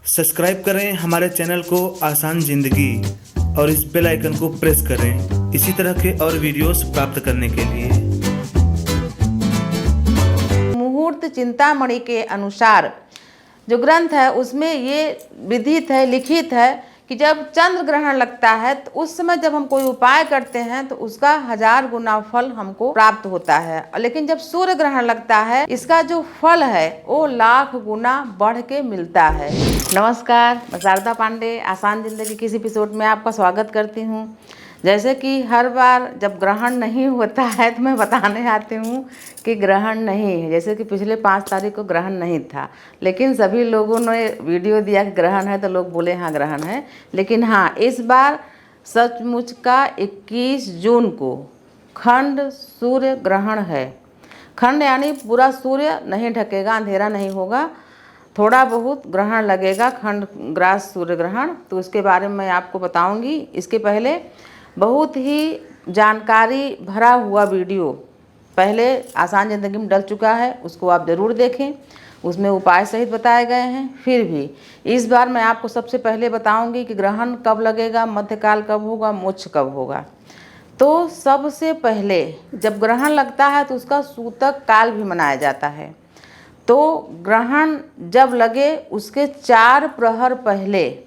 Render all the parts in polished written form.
Subscribe करें हमारे channel को आसान जिंदगी और इस बेल आइकन को प्रेस करें इसी तरह के और वीडियोस प्राप्त करने के लिए। मुहूर्त चिंतामणि के अनुसार जो ग्रंथ है उसमें ये विधित है, लिखित है कि जब चंद्र ग्रहण लगता है तो उस समय जब हम कोई उपाय करते हैं तो उसका 1000 गुना फल हमको प्राप्त होता है, लेकिन जब सूर्य ग्रहण लगता है इसका जो फल है वो लाख गुना बढ़ के मिलता है। नमस्कार, मैं शारदा पांडे आसान जिंदगी के इस एपिसोड में आपका स्वागत करती हूँ। जैसे कि हर बार जब ग्रहण नहीं होता है तो मैं बताने आती हूँ कि ग्रहण नहीं है। जैसे कि पिछले 5 तारीख को ग्रहण नहीं था, लेकिन सभी लोगों ने वीडियो दिया कि ग्रहण है तो लोग बोले हाँ ग्रहण है। लेकिन हाँ, इस बार सचमुच का 21 जून को खंड सूर्य ग्रहण है। खंड यानी पूरा सूर्य नहीं ढकेगा, अंधेरा नहीं होगा, थोड़ा बहुत ग्रहण लगेगा, खंड ग्रास सूर्य ग्रहण। तो उसके बारे में मैं आपको बताऊंगी। इसके पहले बहुत ही जानकारी भरा हुआ वीडियो पहले आसान ज़िंदगी में डल चुका है, उसको आप ज़रूर देखें। उसमें उपाय सहित बताए गए हैं। फिर भी इस बार मैं आपको सबसे पहले बताऊंगी कि ग्रहण कब लगेगा, मध्यकाल कब होगा, मोक्ष कब होगा। तो सबसे पहले जब ग्रहण लगता है तो उसका सूतक काल भी मनाया जाता है। तो ग्रहण जब लगे उसके 4 प्रहर पहले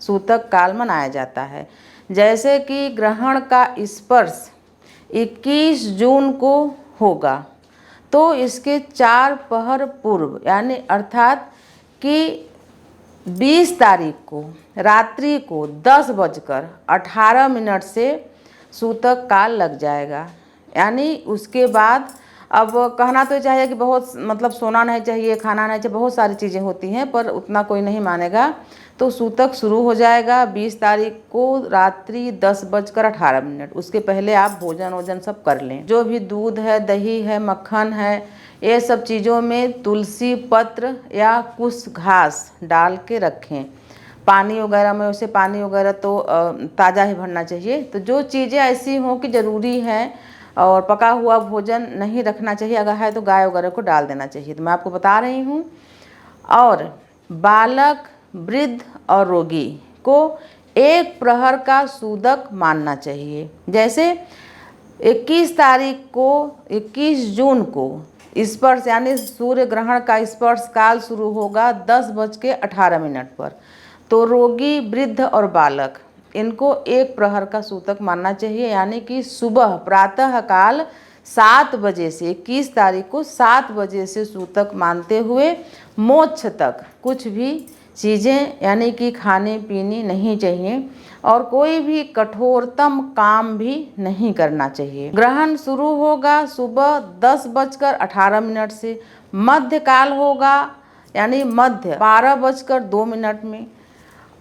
सूतक काल मनाया जाता है। जैसे कि ग्रहण का स्पर्श 21 जून को होगा तो इसके 4 प्रहर पूर्व यानी अर्थात कि 20 तारीख को रात्रि को 10:18 से सूतक काल लग जाएगा। यानी उसके बाद अब कहना तो चाहिए कि बहुत सोना नहीं चाहिए, खाना नहीं चाहिए, बहुत सारी चीज़ें होती हैं, पर उतना कोई नहीं मानेगा। तो सूतक शुरू हो जाएगा 20 तारीख को रात्रि 10:18। उसके पहले आप भोजन वोजन सब कर लें। जो भी दूध है, दही है, मक्खन है, ये सब चीज़ों में तुलसी पत्र या कुछ घास डाल के रखें। पानी वगैरह में, उसे पानी वगैरह तो ताज़ा ही भरना चाहिए। तो जो चीज़ें ऐसी हों कि ज़रूरी हैं और पका हुआ भोजन नहीं रखना चाहिए, अगर है तो गाय वगैरह को डाल देना चाहिए। तो मैं आपको बता रही हूँ। और बालक, वृद्ध और रोगी को 1 प्रहर का सूतक मानना चाहिए। जैसे 21 तारीख को 21 जून को स्पर्श यानी सूर्य ग्रहण का स्पर्श काल शुरू होगा 10:18 पर। तो रोगी, वृद्ध और बालक इनको 1 प्रहर का सूतक मानना चाहिए। यानी कि सुबह प्रातः काल 7 बजे से 21 तारीख को 7 बजे से सूतक मानते हुए मोक्ष तक कुछ भी चीज़ें यानी कि खाने पीने नहीं चाहिए और कोई भी कठोरतम काम भी नहीं करना चाहिए। ग्रहण शुरू होगा सुबह 10:18 से। मध्यकाल होगा यानी मध्य 12:02 में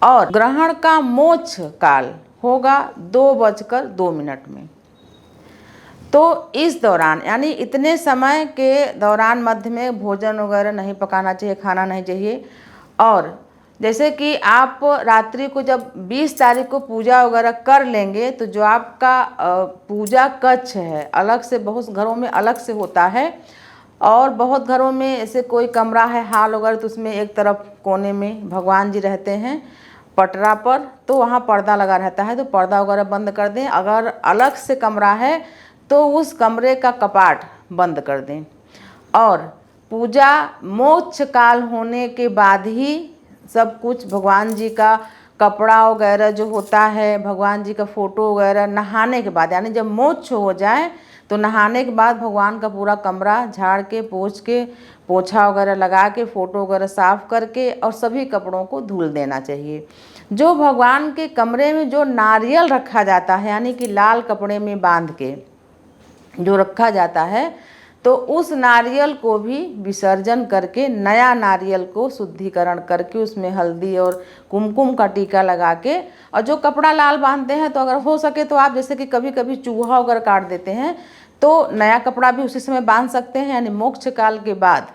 और ग्रहण का मोक्ष काल होगा 2:02 में। तो इस दौरान यानी इतने समय के दौरान मध्य में भोजन वगैरह नहीं पकाना चाहिए, खाना नहीं चाहिए। और जैसे कि आप रात्रि को जब 20 तारीख को पूजा वगैरह कर लेंगे तो जो आपका पूजा कक्ष है अलग से, बहुत घरों में अलग से होता है और बहुत घरों में ऐसे कोई कमरा है हॉल वगैरह, तो उसमें एक तरफ कोने में भगवान जी रहते हैं पटरा पर, तो वहाँ पर्दा लगा रहता है। तो पर्दा वगैरह बंद कर दें। अगर अलग से कमरा है तो उस कमरे का कपाट बंद कर दें। और पूजा मोक्ष काल होने के बाद ही सब कुछ, भगवान जी का कपड़ा वगैरह जो होता है, भगवान जी का फ़ोटो वगैरह नहाने के बाद, यानी जब मोक्ष हो जाए तो नहाने के बाद भगवान का पूरा कमरा झाड़ के, पोंछ के, पोछा वगैरह लगा के, फ़ोटो वगैरह साफ़ करके और सभी कपड़ों को धुल देना चाहिए। जो भगवान के कमरे में जो नारियल रखा जाता है यानी कि लाल कपड़े में बांध के जो रखा जाता है, तो उस नारियल को भी विसर्जन करके नया नारियल को शुद्धिकरण करके उसमें हल्दी और कुमकुम का टीका लगा के, और जो कपड़ा लाल बांधते हैं तो अगर हो सके तो आप, जैसे कि कभी कभी चूहा वगैरह काट देते हैं, तो नया कपड़ा भी उसी समय बांध सकते हैं यानी मोक्ष काल के बाद।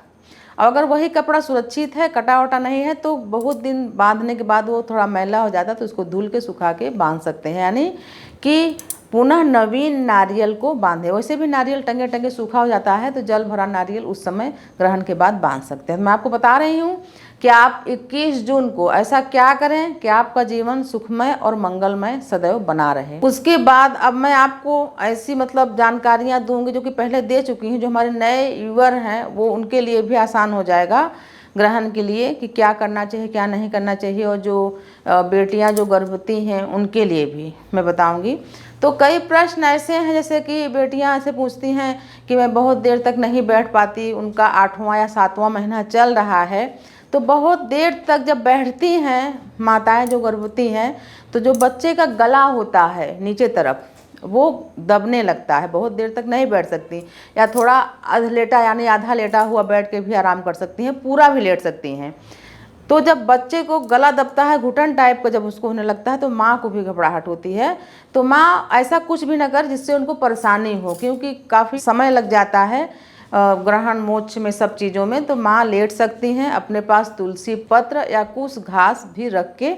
और अगर वही कपड़ा सुरक्षित है, कटा वटा नहीं है, तो बहुत दिन बांधने के बाद वो थोड़ा मैला हो जाता है तो उसको धुल के सुखा के बांध सकते हैं। यानी कि पुनः नवीन नारियल को बांधे। वैसे भी नारियल टंगे टंगे सूखा हो जाता है, तो जल भरा नारियल उस समय ग्रहण के बाद बांध सकते हैं। मैं आपको बता रही हूँ कि आप 21 जून को ऐसा क्या करें कि आपका जीवन सुखमय और मंगलमय सदैव बना रहे। उसके बाद अब मैं आपको ऐसी मतलब जानकारियाँ दूंगी जो कि पहले दे चुकी हूँ, जो हमारे नए यूवर हैं वो उनके लिए भी आसान हो जाएगा ग्रहण के लिए कि क्या करना चाहिए क्या नहीं करना चाहिए, और जो बेटियां जो गर्भवती हैं उनके लिए भी मैं बताऊंगी। तो कई प्रश्न ऐसे हैं, जैसे कि बेटियां ऐसे पूछती हैं कि मैं बहुत देर तक नहीं बैठ पाती, उनका 8वां या 7वां महीना चल रहा है, तो बहुत देर तक जब बैठती हैं माताएं जो गर्भवती हैं, तो जो बच्चे का गला होता है नीचे तरफ वो दबने लगता है, बहुत देर तक नहीं बैठ सकती, या थोड़ा अधलेटा यानी आधा लेटा हुआ बैठ के भी आराम कर सकती हैं, पूरा भी लेट सकती हैं। तो जब बच्चे को गला दबता है, घुटन टाइप का जब उसको होने लगता है, तो माँ को भी घबराहट होती है। तो माँ ऐसा कुछ भी ना कर जिससे उनको परेशानी हो, क्योंकि काफ़ी समय लग जाता है ग्रहण मोक्ष में सब चीज़ों में। तो माँ लेट सकती हैं, अपने पास तुलसी पत्र या कुछ घास भी रख के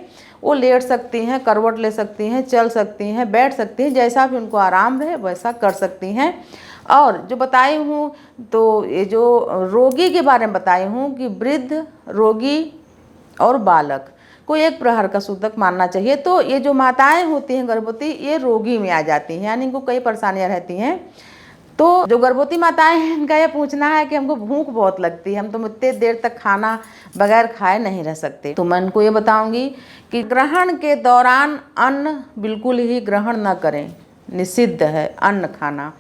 वो लेट सकती हैं, करवट ले सकती हैं, चल सकती हैं, बैठ सकती हैं, जैसा भी उनको आराम रहे वैसा कर सकती हैं। और जो बताई हूँ तो ये जो रोगी के बारे में बताई हूँ कि वृद्ध, रोगी और बालक को 1 प्रहर का सूतक मानना चाहिए। तो ये जो माताएं होती हैं गर्भवती, ये रोगी में आ जाती हैं, यानी इनको कई परेशानियां रहती हैं। तो जो गर्भवती माताएं हैं इनका ये पूछना है कि हमको भूख बहुत लगती है, हम तो इतने देर तक खाना बगैर खाए नहीं रह सकते। तो मैं इनको ये बताऊंगी कि ग्रहण के दौरान अन्न बिल्कुल ही ग्रहण न करें, निषिद्ध है अन्न खाना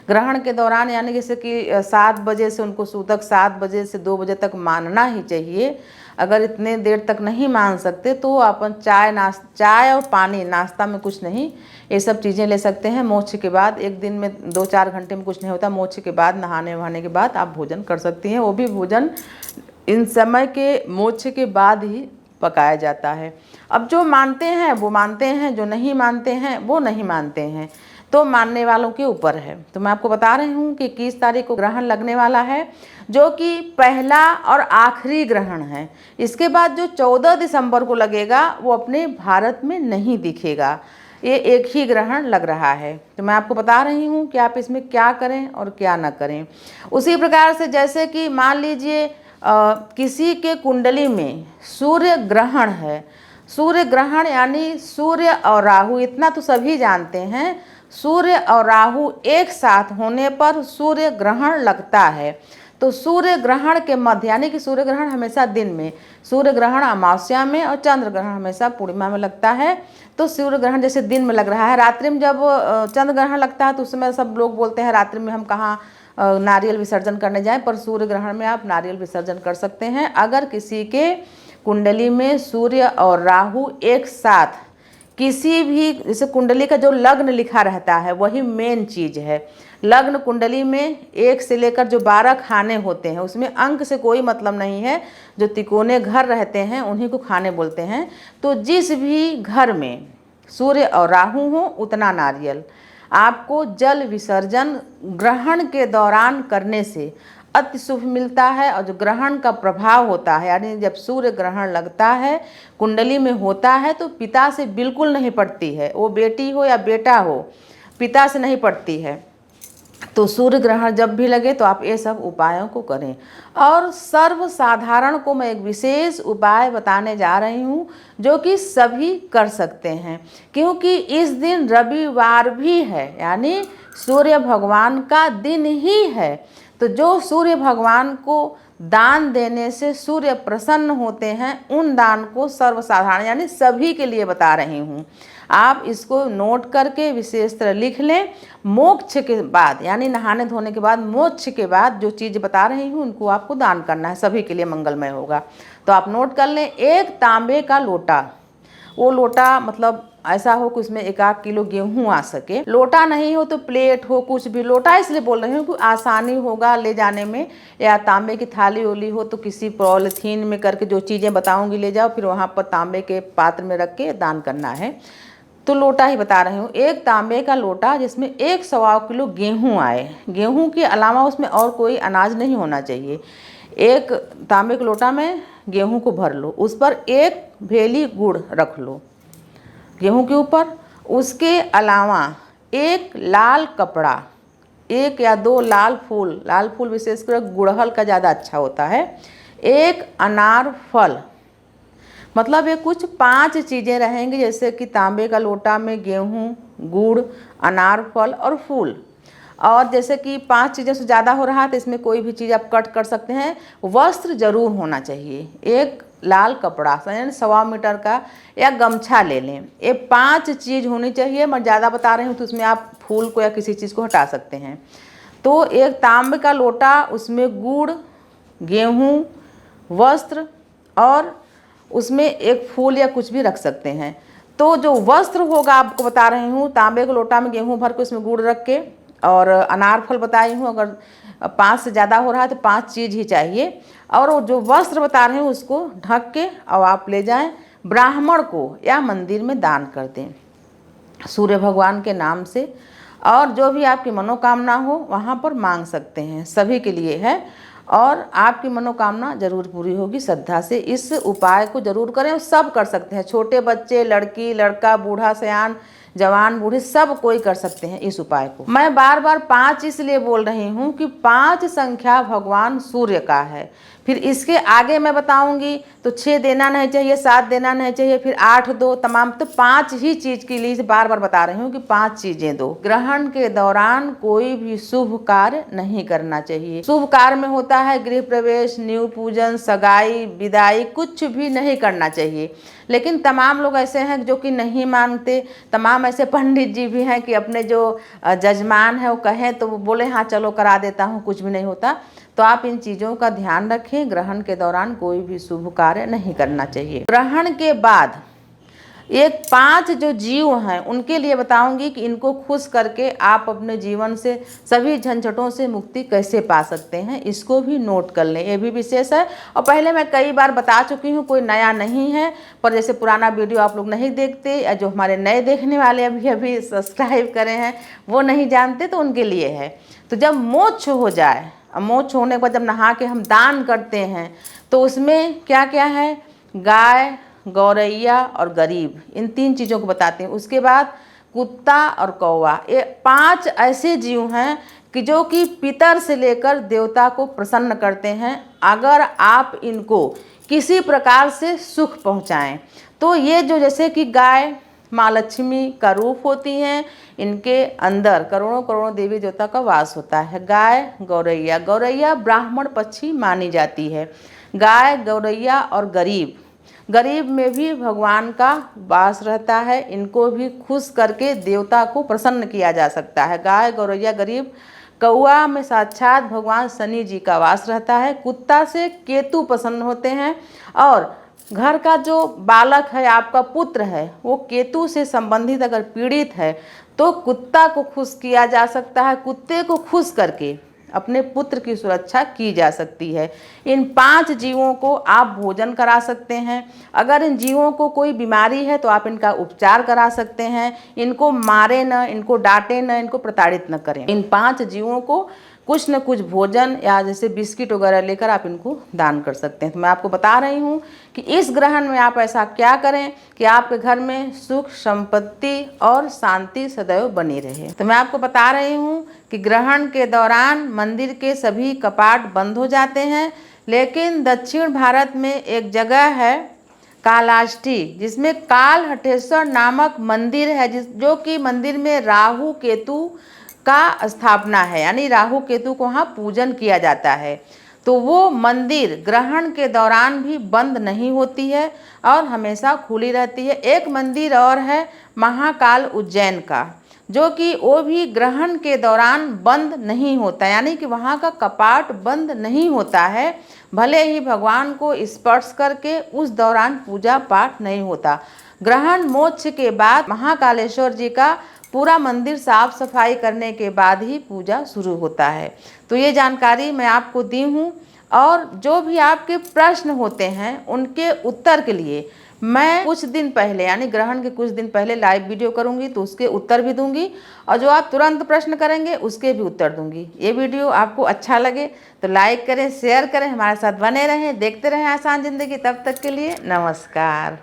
ग्रहण के दौरान, यानी जैसे कि 7 बजे से उनको सूतक 7 बजे से 2 बजे तक मानना ही चाहिए। अगर इतने देर तक नहीं मान सकते तो अपन चाय और पानी, नाश्ता में कुछ नहीं, ये सब चीज़ें ले सकते हैं। मोक्ष के बाद 1 दिन में 2-4 घंटे में कुछ नहीं होता, मोक्ष के बाद नहाने वहाने के बाद आप भोजन कर सकती हैं। वो भी भोजन इन समय के मोक्ष के बाद ही पकाया जाता है। अब जो मानते हैं वो मानते हैं, जो नहीं मानते हैं वो नहीं मानते हैं, तो मानने वालों के ऊपर है। तो मैं आपको बता रही हूँ कि 21 तारीख को ग्रहण लगने वाला है, जो कि पहला और आखिरी ग्रहण है। इसके बाद जो 14 दिसंबर को लगेगा वो अपने भारत में नहीं दिखेगा, ये एक ही ग्रहण लग रहा है। तो मैं आपको बता रही हूँ कि आप इसमें क्या करें और क्या ना करें। उसी प्रकार से जैसे कि मान लीजिए किसी के कुंडली में सूर्य ग्रहण है, सूर्य ग्रहण यानी सूर्य और राहु, इतना तो सभी जानते हैं, सूर्य और राहु एक साथ होने पर सूर्य ग्रहण लगता है। तो सूर्य ग्रहण के मध्य, यानी कि सूर्य ग्रहण हमेशा दिन में, सूर्य ग्रहण अमावस्या में और चंद्र ग्रहण हमेशा पूर्णिमा में लगता है। तो सूर्य ग्रहण जैसे दिन में लग रहा है, रात्रि में जब चंद्र ग्रहण लगता है तो उस समय सब लोग बोलते हैं रात्रि में हम कहाँ नारियल विसर्जन करने जाएं, पर सूर्य ग्रहण में आप नारियल विसर्जन कर सकते हैं। अगर किसी के कुंडली में सूर्य और राहु एक साथ, किसी भी जैसे कुंडली का जो लग्न लिखा रहता है वही मेन चीज़ है। लग्न कुंडली में 1 से लेकर जो 12 खाने होते हैं, उसमें अंक से कोई मतलब नहीं है, जो तिकोने घर रहते हैं उन्हीं को खाने बोलते हैं। तो जिस भी घर में सूर्य और राहु हो उतना नारियल आपको जल विसर्जन ग्रहण के दौरान करने से अति शुभ मिलता है। और जो ग्रहण का प्रभाव होता है, यानी जब सूर्य ग्रहण लगता है कुंडली में होता है, तो पिता से बिल्कुल नहीं पड़ती है, वो बेटी हो या बेटा हो, पिता से नहीं पड़ती है। तो सूर्य ग्रहण जब भी लगे तो आप ये सब उपायों को करें। और सर्वसाधारण को मैं एक विशेष उपाय बताने जा रही हूँ जो कि सभी कर सकते हैं, क्योंकि इस दिन रविवार भी है, यानी सूर्य भगवान का दिन ही है। तो जो सूर्य भगवान को दान देने से सूर्य प्रसन्न होते हैं, उन दान को सर्वसाधारण यानी सभी के लिए बता रही हूँ। आप इसको नोट करके विशेष तरह लिख लें। मोक्ष के बाद यानी नहाने धोने के बाद मोक्ष के बाद जो चीज़ बता रही हूँ उनको आपको दान करना है, सभी के लिए मंगलमय होगा। तो आप नोट कर लें। 1 तांबे का लोटा, वो लोटा मतलब ऐसा हो कि उसमें 1-8 किलो गेहूं आ सके। लोटा नहीं हो तो प्लेट हो, कुछ भी। लोटा इसलिए बोल रही हूँ कि आसानी होगा ले जाने में, या तांबे की थाली ओली हो तो किसी पॉलीथीन में करके जो चीज़ें बताऊंगी ले जाओ, फिर वहाँ पर तांबे के पात्र में रख के दान करना है। तो लोटा ही बता रही हूँ। 1 तांबे का लोटा जिसमें 1-1.25 किलो गेहूँ आए, गेहूँ के अलावा उसमें और कोई अनाज नहीं होना चाहिए। 1 तांबे के लोटा में गेहूँ को भर लो, उस पर 1 भेली गुड़ रख लो गेहूं के ऊपर। उसके अलावा एक लाल कपड़ा, एक या दो लाल फूल विशेषकर गुड़हल का ज़्यादा अच्छा होता है, एक अनार फल, मतलब ये कुछ 5 चीज़ें रहेंगी, जैसे कि तांबे का लोटा में गेहूँ, गुड़, अनार फल और फूल। और जैसे कि 5 चीज़ों से ज़्यादा हो रहा है तो इसमें कोई भी चीज़ आप कट कर सकते हैं। वस्त्र जरूर होना चाहिए, एक लाल कपड़ा यानी 1.25 मीटर का या गमछा ले लें। ये 5 चीज़ होनी चाहिए। मैं ज़्यादा बता रही हूँ तो उसमें आप फूल को या किसी चीज़ को हटा सकते हैं। तो एक तांबे का लोटा, उसमें गुड़, गेहूँ, वस्त्र और उसमें एक फूल या कुछ भी रख सकते हैं। तो जो वस्त्र होगा आपको बता रही हूँ, तांबे के लोटा में गेहूँ भर के उसमें गुड़ रख के और अनार फल बताई हूँ। अगर 5 से ज़्यादा हो रहा है तो 5 चीज़ ही चाहिए। और वो जो वस्त्र बता रहे हैं उसको ढक के और आप ले जाएं, ब्राह्मण को या मंदिर में दान कर दें सूर्य भगवान के नाम से। और जो भी आपकी मनोकामना हो वहाँ पर मांग सकते हैं, सभी के लिए है और आपकी मनोकामना जरूर पूरी होगी। श्रद्धा से इस उपाय को जरूर करें। सब कर सकते हैं, छोटे बच्चे, लड़की, लड़का, बूढ़ा, सयान, जवान, बूढ़े, सब कोई कर सकते हैं इस उपाय को। मैं बार बार 5 इसलिए बोल रही हूँ कि 5 संख्या भगवान सूर्य का है। फिर इसके आगे मैं बताऊंगी तो 6 देना नहीं चाहिए, 7 देना नहीं चाहिए, फिर 8 दो, तमाम। तो 5 ही चीज़ के लिए बार बार बता रही हूँ कि 5 चीज़ें दो। ग्रहण के दौरान कोई भी शुभ कार्य नहीं करना चाहिए। शुभ कार्य में होता है गृह प्रवेश, न्यू पूजन, सगाई, विदाई, कुछ भी नहीं करना चाहिए। लेकिन तमाम लोग ऐसे हैं जो कि नहीं मानते। तमाम ऐसे पंडित जी भी हैं कि अपने जो जजमान है वो कहें तो वो बोले हाँ चलो करा देता हूँ, कुछ भी नहीं होता। तो आप इन चीज़ों का ध्यान रखें। ग्रहण के दौरान कोई भी शुभ कार्य नहीं करना चाहिए। ग्रहण के बाद एक 5 जो जीव हैं उनके लिए बताऊंगी कि इनको खुश करके आप अपने जीवन से सभी झंझटों से मुक्ति कैसे पा सकते हैं, इसको भी नोट कर लें। ये भी विशेष है और पहले मैं कई बार बता चुकी हूँ, कोई नया नहीं है। पर जैसे पुराना वीडियो आप लोग नहीं देखते या जो हमारे नए देखने वाले अभी सब्सक्राइब करे हैं वो नहीं जानते, तो उनके लिए है। तो जब मोक्ष हो जाए, मोक्ष होने के बाद जब नहा के हम दान करते हैं तो उसमें क्या क्या है, गाय, गौरैया और गरीब, इन 3 चीज़ों को बताते हैं। उसके बाद कुत्ता और कौवा, ये 5 ऐसे जीव हैं कि जो कि पितर से लेकर देवता को प्रसन्न करते हैं। अगर आप इनको किसी प्रकार से सुख पहुंचाएं तो ये जो जैसे कि गाय माँ लक्ष्मी का रूप होती हैं, इनके अंदर करोड़ों करोड़ों देवी देवता का वास होता है। गाय, गौरैया, गौरैया ब्राह्मण पक्षी मानी जाती है। गाय, गौरैया और गरीब, गरीब में भी भगवान का वास रहता है। इनको भी खुश करके देवता को प्रसन्न किया जा सकता है। गाय, गौरैया, गरीब। कौआ में साक्षात भगवान शनि जी का वास रहता है। कुत्ता से केतु प्रसन्न होते हैं और घर का जो बालक है, आपका पुत्र है, वो केतु से संबंधित अगर पीड़ित है तो कुत्ता को खुश किया जा सकता है। कुत्ते को खुश करके अपने पुत्र की सुरक्षा की जा सकती है। इन 5 जीवों को आप भोजन करा सकते हैं। अगर इन जीवों को कोई बीमारी है तो आप इनका उपचार करा सकते हैं। इनको मारे न, इनको डांटे न, इनको प्रताड़ित न करें। इन 5 जीवों को कुछ न कुछ भोजन या जैसे बिस्किट वगैरह लेकर आप इनको दान कर सकते हैं। तो मैं आपको बता रही हूँ कि इस ग्रहण में आप ऐसा क्या करें कि आपके घर में सुख, संपत्ति और शांति सदैव बनी रहे। तो मैं आपको बता रही हूँ कि ग्रहण के दौरान मंदिर के सभी कपाट बंद हो जाते हैं, लेकिन दक्षिण भारत में एक जगह है कालाष्ठी, जिसमें काल हटेश्वर नामक मंदिर है, जो कि मंदिर में राहु केतु का स्थापना है, यानी राहु केतु को वहाँ पूजन किया जाता है। तो वो मंदिर ग्रहण के दौरान भी बंद नहीं होती है और हमेशा खुली रहती है। एक मंदिर और है महाकाल उज्जैन का, जो कि वो भी ग्रहण के दौरान बंद नहीं होता, यानी कि वहाँ का कपाट बंद नहीं होता है। भले ही भगवान को स्पर्श करके उस दौरान पूजा पाठ नहीं होता। ग्रहण मोक्ष के बाद महाकालेश्वर जी का पूरा मंदिर साफ सफाई करने के बाद ही पूजा शुरू होता है। तो ये जानकारी मैं आपको दी हूँ और जो भी आपके प्रश्न होते हैं उनके उत्तर के लिए मैं कुछ दिन पहले, यानी ग्रहण के कुछ दिन पहले लाइव वीडियो करूंगी, तो उसके उत्तर भी दूंगी और जो आप तुरंत प्रश्न करेंगे उसके भी उत्तर दूंगी। ये वीडियो आपको अच्छा लगे तो लाइक करें, शेयर करें, हमारे साथ बने रहें, देखते रहें आसान जिंदगी। तब तक के लिए नमस्कार।